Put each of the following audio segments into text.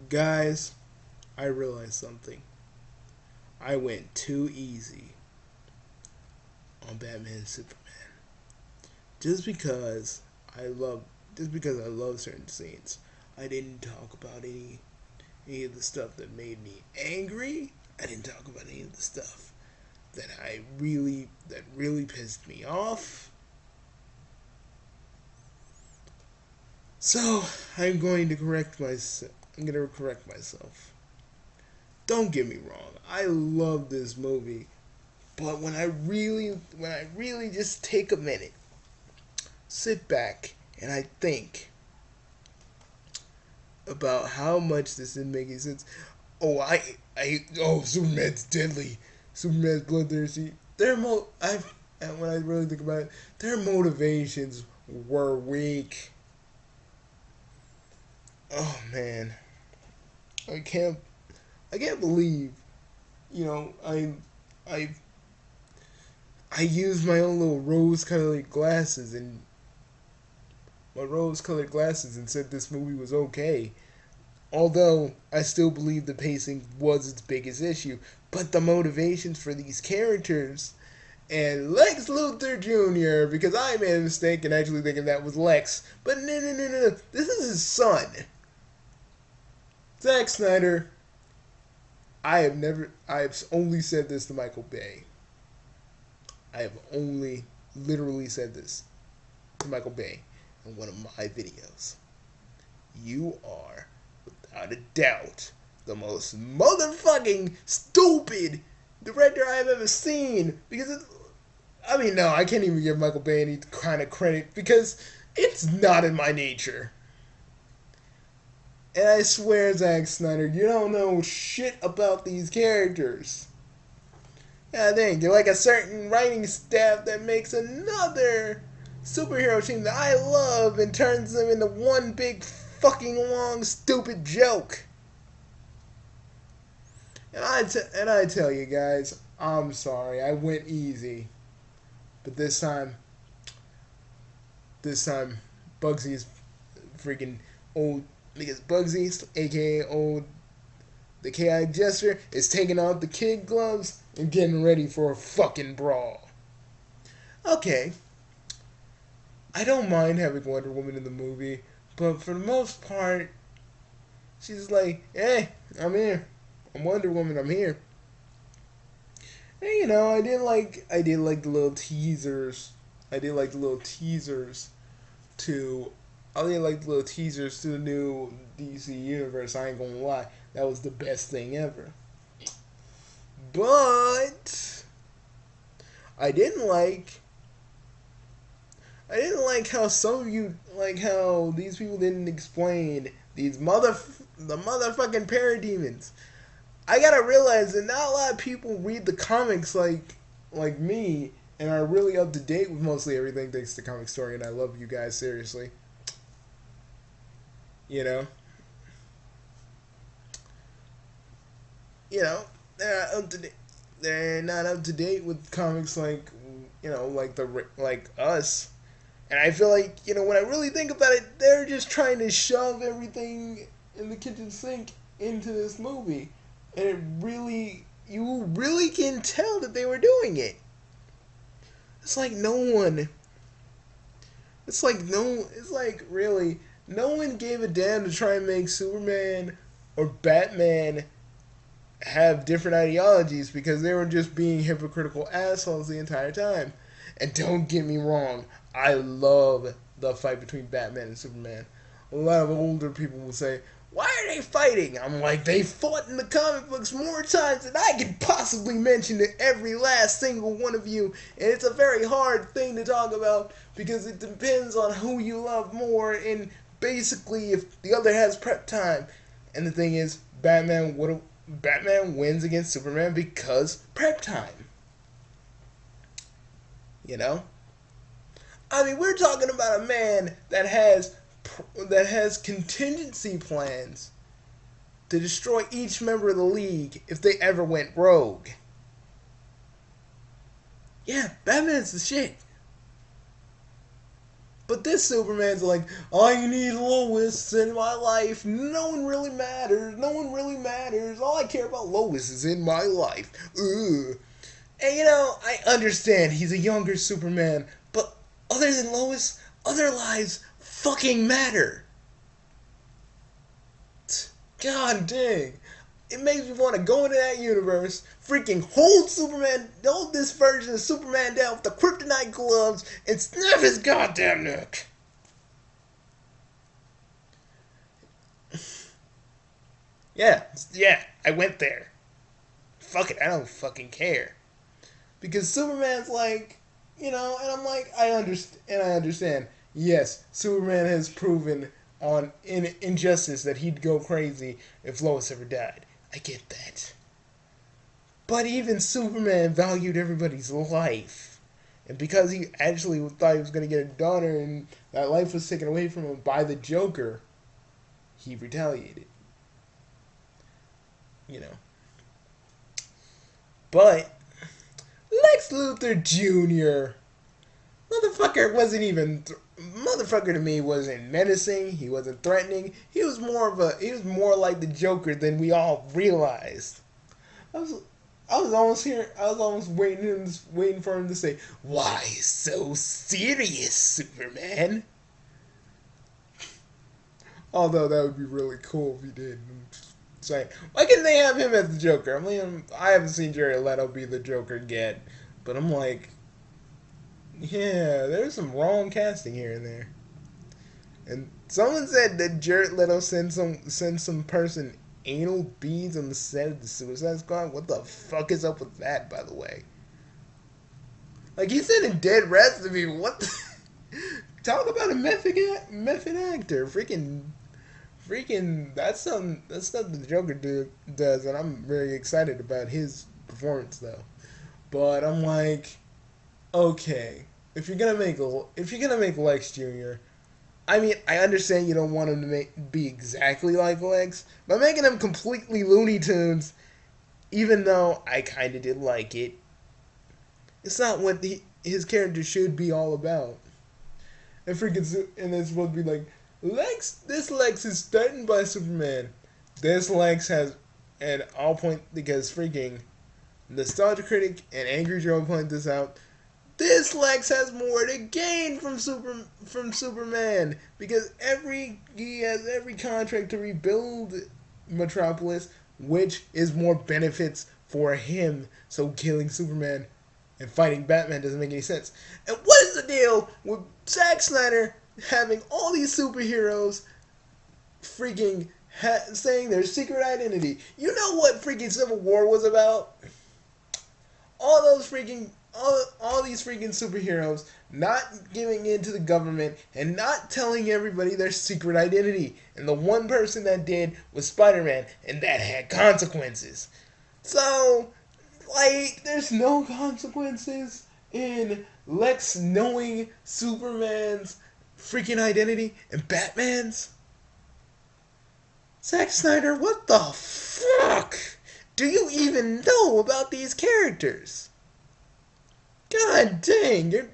Guys, I realized something. I went too easy on Batman and Superman. Just because I love just because I love certain scenes. I didn't talk about any of the stuff that made me angry. I didn't talk about any of the stuff that really pissed me off. So I'm going to correct myself. Don't get me wrong. I love this movie, but when I really just take a minute, sit back and I think about how much this isn't making sense. Superman's deadly. Superman's bloodthirsty. And when I really think about it, their motivations were weak. Oh man, I can't, I can't believe, you know, I, I used my own little rose colored glasses and said this movie was okay. Although I still believe the pacing was its biggest issue, but the motivations for these characters and Lex Luthor Jr. because I made a mistake in actually thinking that was Lex, but no, this is his son, Zack Snyder. I have only said this to Michael Bay. I have only literally said this to Michael Bay in one of my videos. You are, without a doubt, the most motherfucking stupid director I've ever seen. No, I can't even give Michael Bay any kind of credit because it's not in my nature. And I swear, Zack Snyder, you don't know shit about these characters. Yeah, dang, you're like a certain writing staff that makes another superhero team that I love and turns them into one big fucking long stupid joke. And I tell you guys, I'm sorry, I went easy, but this time, Bugsy is freaking old because Bugsy, aka old the Ki Jester, is taking off the kid gloves and getting ready for a fucking brawl. Okay, I don't mind having Wonder Woman in the movie, but for the most part, she's like, hey, I'm here. I'm Wonder Woman, I'm here. And I did like the little teasers. I did like the little teasers to I did like the little teasers to the new DC universe, I ain't gonna lie. That was the best thing ever. But I didn't like I didn't like how some of you like how these people didn't explain the motherfucking parademons. I gotta realize that not a lot of people read the comics like me and are really up to date with mostly everything thanks to Comic Story, and I love you guys seriously. You know, you know they're not up to date. They're not up to date with comics like us. And I feel like when I really think about it, they're just trying to shove everything in the kitchen sink into this movie, and you really can tell that they were doing it. It's like no one. It's like no. It's like really no one gave a damn to try and make Superman or Batman have different ideologies because they were just being hypocritical assholes the entire time. And don't get me wrong, I love the fight between Batman and Superman. A lot of older people will say, why are they fighting? I'm like, they fought in the comic books more times than I can possibly mention to every last single one of you. And it's a very hard thing to talk about because it depends on who you love more and basically if the other has prep time. And the thing is, Batman wins against Superman because prep time. You know? I mean, we're talking about a man that has contingency plans to destroy each member of the league if they ever went rogue. Yeah, Batman's the shit. But this Superman's like, I need Lois in my life. No one really matters. No one really matters. All I care about Lois is in my life. Ugh. And I understand he's a younger Superman, but other than Lois, other lives fucking matter. God dang. It makes me want to go into that universe, freaking hold this version of Superman down with the kryptonite gloves and snap his goddamn neck. Yeah, I went there. Fuck it, I don't fucking care. Because Superman's like, and I'm like, I understand. Yes, Superman has proven on in Injustice that he'd go crazy if Lois ever died. I get that. But even Superman valued everybody's life. And because he actually thought he was going to get a daughter and that life was taken away from him by the Joker, he retaliated. You know. But Lex Luthor Jr. Motherfucker to me wasn't menacing, he wasn't threatening. He was more like the Joker than we all realized. I was I was almost waiting for him to say, "Why so serious, Superman?" Although that would be really cool if he did. I'm just saying, why couldn't they have him as the Joker? I mean, I haven't seen Jared Leto be the Joker yet, but I'm like, yeah, there's some wrong casting here and there. And someone said that Jared Leto sent some person anal beads on the set of the Suicide Squad. What the fuck is up with that, by the way? Like, he's sending dead rats to people. What the? Talk about a method actor. Freaking, that's something the Joker does, and I'm very excited about his performance, though. But I'm like, okay, if you're gonna make Lex Jr., I mean, I understand you don't want him to be exactly like Lex, but making him completely Looney Tunes, even though I kind of did like it, it's not what his character should be all about. And it's supposed to be like, this Lex is threatened by Superman. This Lex has, and I'll point, because freaking Nostalgia Critic and Angry Joe point this out, this Lex has more to gain from Superman because he has every contract to rebuild Metropolis, which is more benefits for him. So killing Superman and fighting Batman doesn't make any sense. And what is the deal with Zack Snyder having all these superheroes freaking saying their secret identity? You know what freaking Civil War was about? All those freaking all these freaking superheroes not giving in to the government and not telling everybody their secret identity. And the one person that did was Spider-Man, and that had consequences. So, like, there's no consequences in Lex knowing Superman's freaking identity and Batman's? Zack Snyder, what the fuck do you even know about these characters? God dang, you're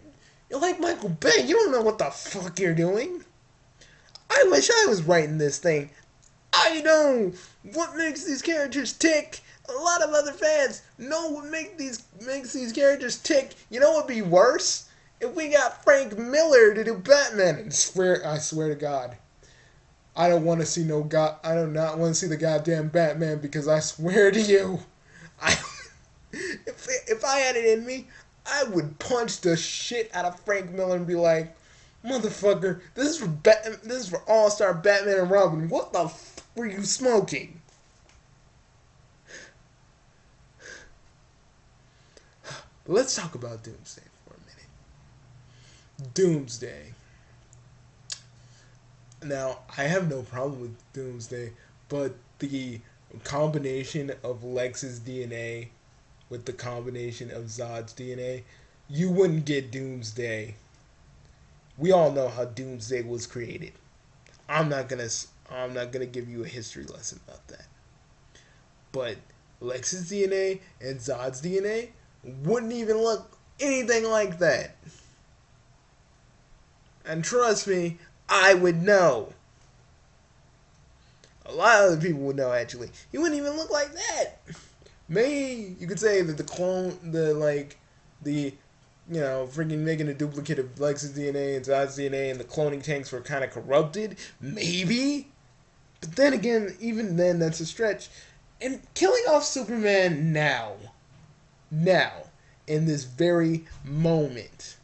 like Michael Bay. You don't know what the fuck you're doing. I wish I was writing this thing. I know what makes these characters tick. A lot of other fans know what makes these characters tick. You know what would be worse? If we got Frank Miller to do Batman. I swear to God, I don't want to see no god. I do not want to see the goddamn Batman, because I swear to you, I if I had it in me, I would punch the shit out of Frank Miller and be like, "Motherfucker, this is for All-Star Batman and Robin. What the f were you smoking?" But let's talk about Doomsday for a minute. Doomsday. Now, I have no problem with Doomsday, but the combination of Lex's DNA with the combination of Zod's DNA, you wouldn't get Doomsday. We all know how Doomsday was created. I'm not gonna I'm not gonna give you a history lesson about that. But Lex's DNA and Zod's DNA wouldn't even look anything like that. And trust me, I would know. A lot of other people would know, actually. He wouldn't even look like that. Maybe you could say that the clone, the freaking making a duplicate of Lex's DNA and Zod's DNA and the cloning tanks were kind of corrupted. Maybe. But then again, even then, that's a stretch. And killing off Superman now, in this very moment,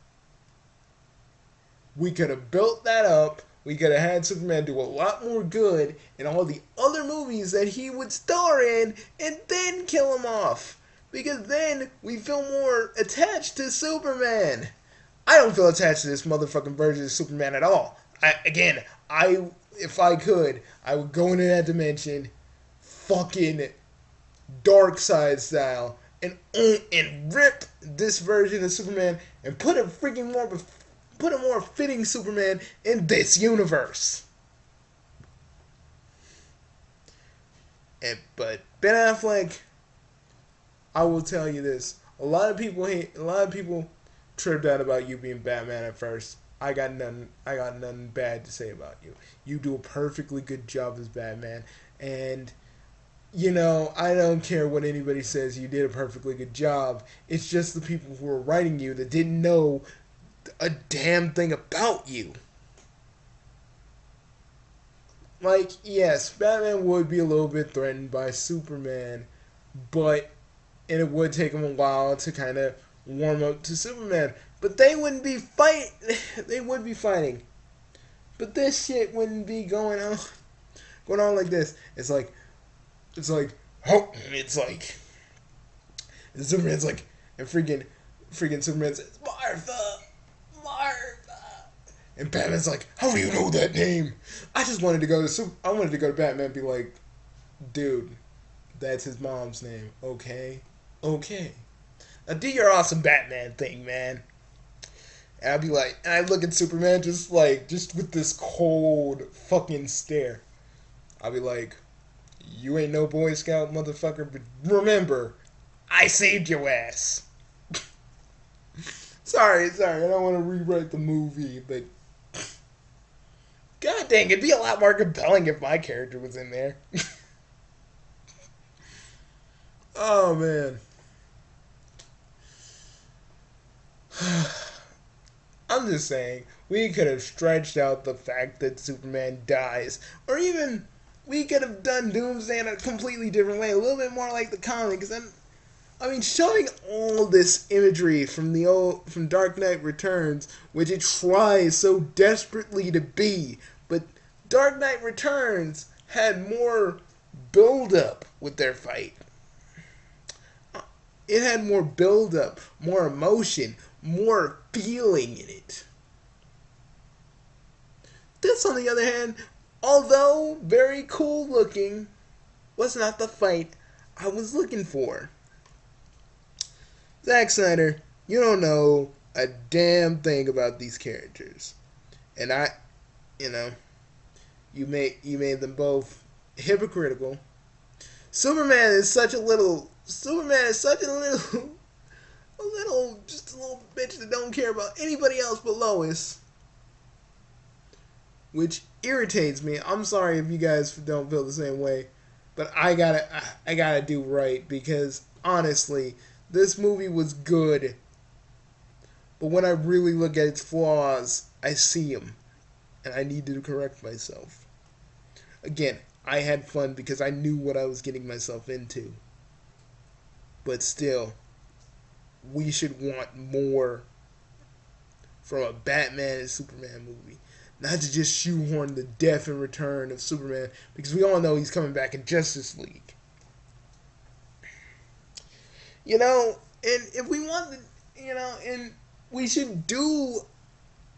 we could have built that up. We could have had Superman do a lot more good in all the other movies that he would star in and then kill him off. Because then we feel more attached to Superman. I don't feel attached to this motherfucking version of Superman at all. If I could, I would go into that dimension, fucking Darkseid style, and rip this version of Superman and put a more fitting Superman in this universe. But Ben Affleck, I will tell you this: a lot of people tripped out about you being Batman at first. I got nothing bad to say about you. You do a perfectly good job as Batman, and I don't care what anybody says. You did a perfectly good job. It's just the people who were writing you that didn't know a damn thing about you. Like, yes, Batman would be a little bit threatened by Superman, and it would take him a while to kind of warm up to Superman. But they wouldn't be fight. They would be fighting, but this shit wouldn't be going on like this. And Superman's like, and freaking Superman says, Martha. And Batman's like, how do you know that name? I wanted to go to Batman and be like, dude, that's his mom's name. Okay. Now do your awesome Batman thing, man. And I'd be like, and I look at Superman just with this cold fucking stare. I'll be like, you ain't no Boy Scout, motherfucker, but remember, I saved your ass. Sorry, I don't want to rewrite the movie, but god dang, it'd be a lot more compelling if my character was in there. Oh, man. I'm just saying, we could have stretched out the fact that Superman dies, or even we could have done Doomsday in a completely different way, a little bit more like the comics. And showing all this imagery from Dark Knight Returns, which it tries so desperately to be, but Dark Knight Returns had more build-up with their fight. It had more build-up, more emotion, more feeling in it. This, on the other hand, although very cool looking, was not the fight I was looking for. Zack Snyder, you don't know a damn thing about these characters. And you made them both hypocritical. Superman is such a little just a little bitch that don't care about anybody else but Lois, which irritates me. I'm sorry if you guys don't feel the same way, but I gotta do right, because honestly, this movie was good, but when I really look at its flaws, I see them, and I need to correct myself. Again, I had fun because I knew what I was getting myself into. But still, we should want more from a Batman and Superman movie. Not to just shoehorn the death and return of Superman, because we all know he's coming back in Justice League. And if we want and we should do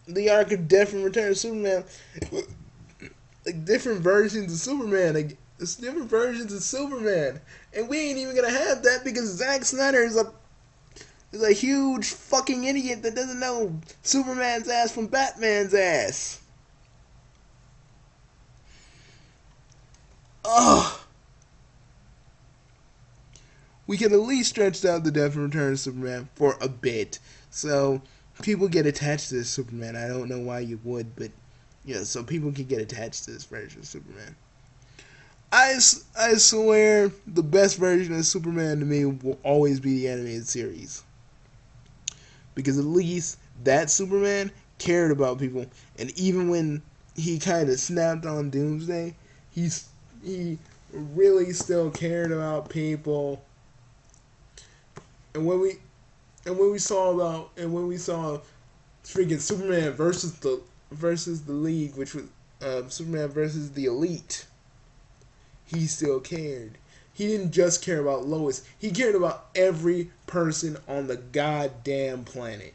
the arc of death and return of Superman, like different versions of Superman, and we ain't even gonna have that because Zack Snyder is a huge fucking idiot that doesn't know Superman's ass from Batman's ass. Ugh. We can at least stretch out the death and return of Superman for a bit. So people get attached to this Superman. I don't know why you would, but yeah, so people can get attached to this version of Superman. I swear the best version of Superman to me will always be the animated series. Because at least that Superman cared about people. And even when he kind of snapped on Doomsday, he really still cared about people. And when we saw freaking Superman versus the League, which was Superman versus the Elite, he still cared. He didn't just care about Lois. He cared about every person on the goddamn planet.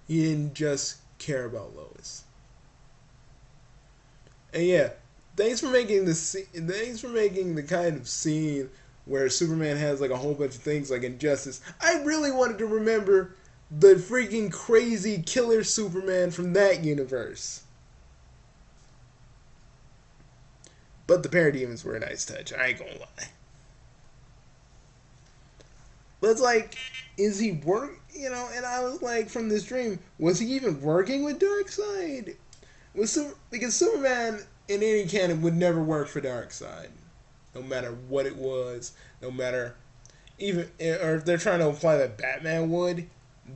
He didn't just care about Lois. And yeah, thanks for making the kind of scene where Superman has like a whole bunch of things like Injustice. I really wanted to remember the freaking crazy killer Superman from that universe. But the parademons were a nice touch. I ain't gonna lie. But it's like, is he work? You know, and I was like, from this dream, was he even working with Darkseid? Because Superman in any canon would never work for Darkseid, no matter what it was, no matter even or if they're trying to apply that Batman would,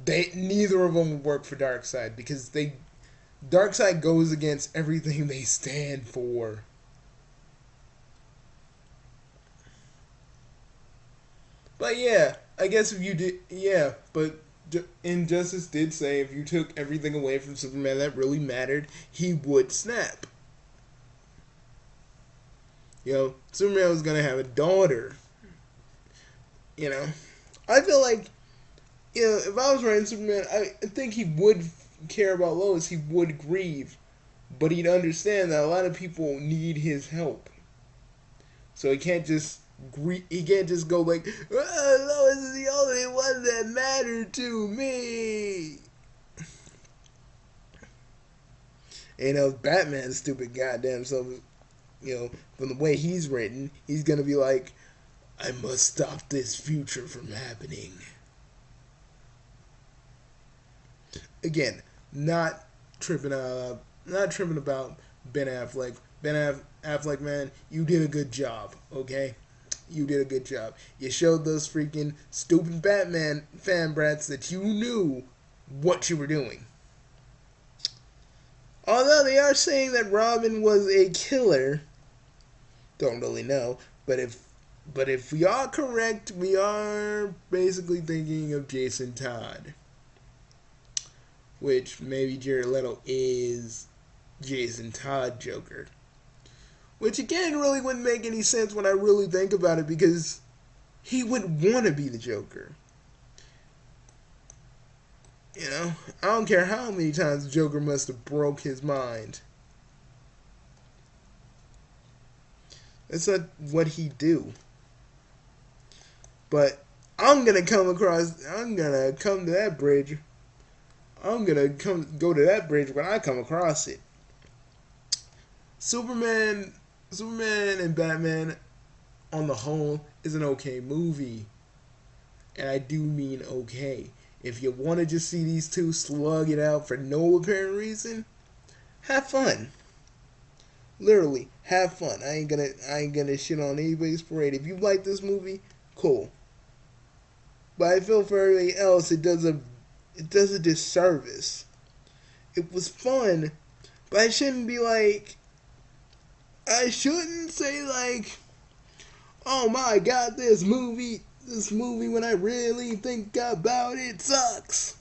they neither of them would work for Darkseid because Darkseid goes against everything they stand for. But yeah, I guess if you did, yeah, but Injustice did say if you took everything away from Superman that really mattered, he would snap. You know, Superman was gonna have a daughter. You know, I feel like, you know, if I was writing Superman, I think he would care about Lois. He would grieve, but he'd understand that a lot of people need his help. So he can't just he can't just go like, oh, Lois is the only one that mattered to me. You know, Batman's stupid goddamn self, you know, from the way he's written, he's gonna be like, I must stop this future from happening. Again, not not tripping about Ben Affleck. Affleck, man, you did a good job, okay? You did a good job. You showed those freaking stupid Batman fan brats that you knew what you were doing. Although they are saying that Robin was a killer, don't really know. But if we are correct, we are basically thinking of Jason Todd, which maybe Jared Leto is Jason Todd Joker. Which again really wouldn't make any sense when I really think about it because he would want to be the Joker. You know, I don't care how many times the Joker must have broke his mind. That's not what he do. But I'm gonna come to that bridge. I'm gonna go to that bridge when I come across it. Superman and Batman on the whole is an okay movie. And I do mean okay. If you want to just see these two slug it out for no apparent reason, have fun. Literally, have fun. I ain't gonna shit on anybody's parade. If you like this movie, cool. But I feel for everybody else it does a disservice. It was fun, but I shouldn't say like, oh my god, this movie when I really think about it sucks.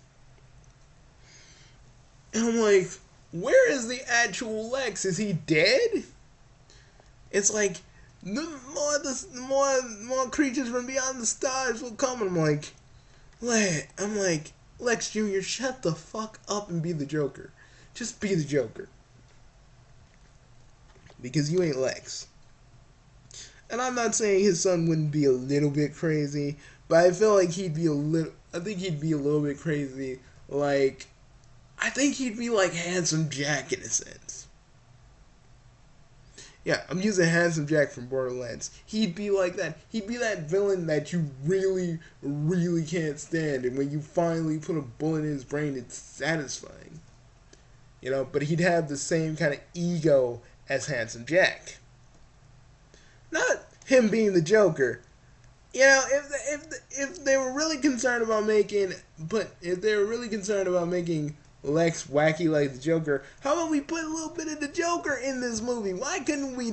And I'm like, where is the actual Lex? Is he dead? It's like more creatures from beyond the stars will come. And I'm like, Lex Jr., shut the fuck up and be the Joker. Just be the Joker. Because you ain't Lex. And I'm not saying his son wouldn't be a little bit crazy, but I feel like I think he'd be a little bit crazy. Like, I think he'd be like Handsome Jack in a sense. Yeah, I'm using Handsome Jack from Borderlands. He'd be like that. He'd be that villain that you really, really can't stand, and when you finally put a bullet in his brain, it's satisfying. But he'd have the same kind of ego as Handsome Jack. Not him being the Joker. If they were really concerned about making Lex wacky like the Joker, how about we put a little bit of the Joker in this movie? Why couldn't we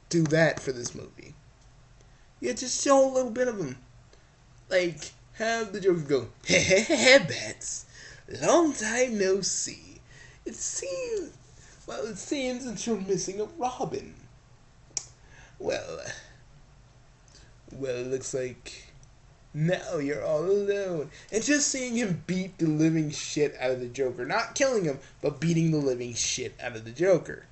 do that for this movie? Yeah, just show a little bit of him. Like, have the Joker go, hey, Bats, long time no see. It seems that you're missing a Robin. Well, it looks like now you're all alone. And just seeing him beat the living shit out of the Joker. Not killing him, but beating the living shit out of the Joker.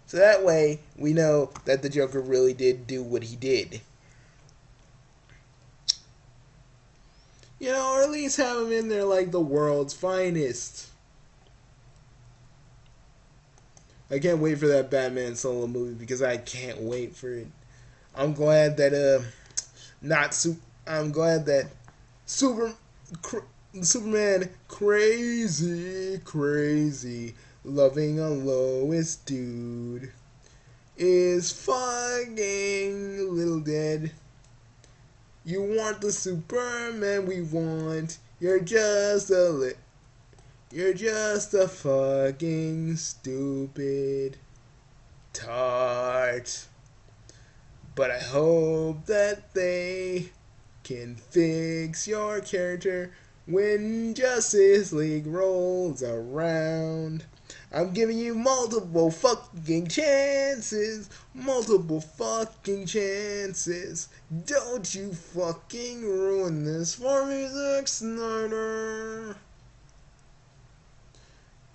So that way, we know that the Joker really did do what he did. Or at least have him in there like the world's finest. I can't wait for that Batman solo movie because I can't wait for it. I'm glad that Superman crazy loving a Lois dude is fucking a little dead. You want the Superman we want. You're just a fucking stupid tart. But I hope that they can fix your character when Justice League rolls around. I'm giving you multiple fucking chances. Don't you fucking ruin this for me, Zack Snyder.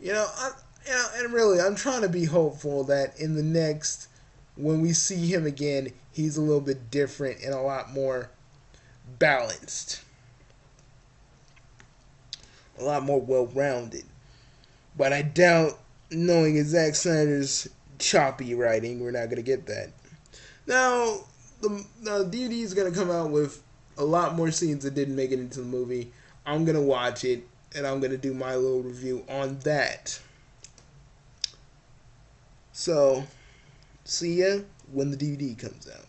And really, I'm trying to be hopeful that in the next, when we see him again, he's a little bit different and a lot more balanced. A lot more well-rounded. But I doubt, knowing Zack Snyder's choppy writing, we're not going to get that. Now, the DVD is going to come out with a lot more scenes that didn't make it into the movie. I'm going to watch it, and I'm going to do my little review on that. So, see ya when the DVD comes out.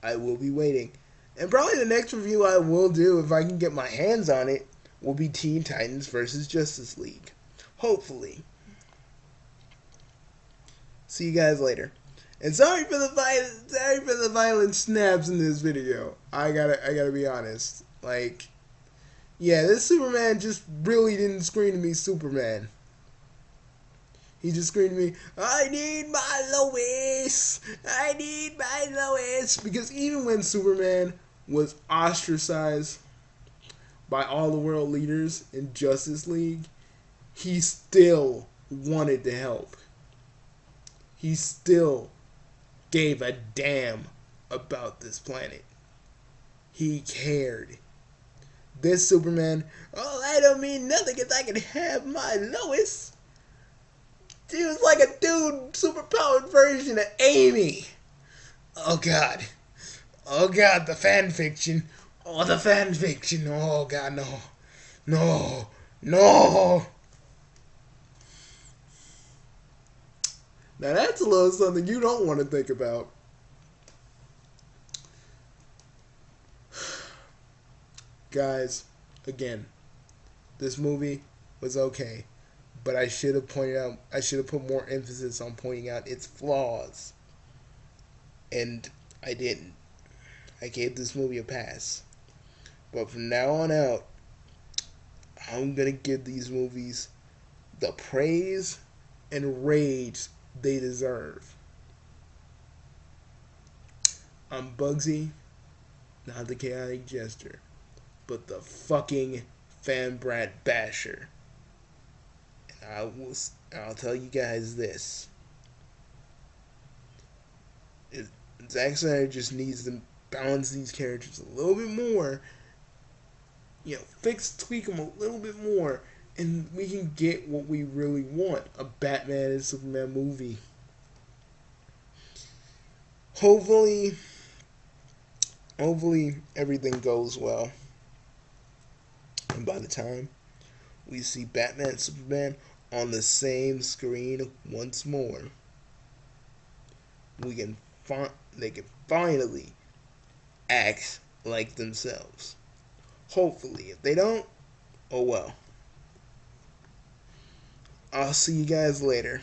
I will be waiting. And probably the next review I will do, if I can get my hands on it, will be Teen Titans vs. Justice League. Hopefully. See you guys later. And sorry for the violent snaps in this video. I gotta be honest. This Superman just really didn't scream to me Superman. He just screamed to me, I need my Lois! Because even when Superman was ostracized by all the world leaders in Justice League, he still wanted to help. He still gave a damn about this planet. He cared. This Superman, I don't mean nothing if I can have my Lois. She was like a dude, superpowered version of Amy. Oh God, the fan fiction. Oh, the fan fiction. Oh God, no. Now that's a little something you don't want to think about. Guys, again, this movie was okay, but I should have put more emphasis on pointing out its flaws. And I didn't. I gave this movie a pass. But from now on out, I'm going to give these movies the praise and rage they deserve. I'm Bugsy, not the chaotic jester, but the fucking fan brat basher. And I'll tell you guys this. Zack Snyder just needs to balance these characters a little bit more. Tweak them a little bit more. and we can get what we really want, a Batman and Superman movie. Hopefully, hopefully everything goes well. And by the time we see Batman and Superman on the same screen once more, we can they can finally act like themselves. Hopefully, if they don't, oh well. I'll see you guys later.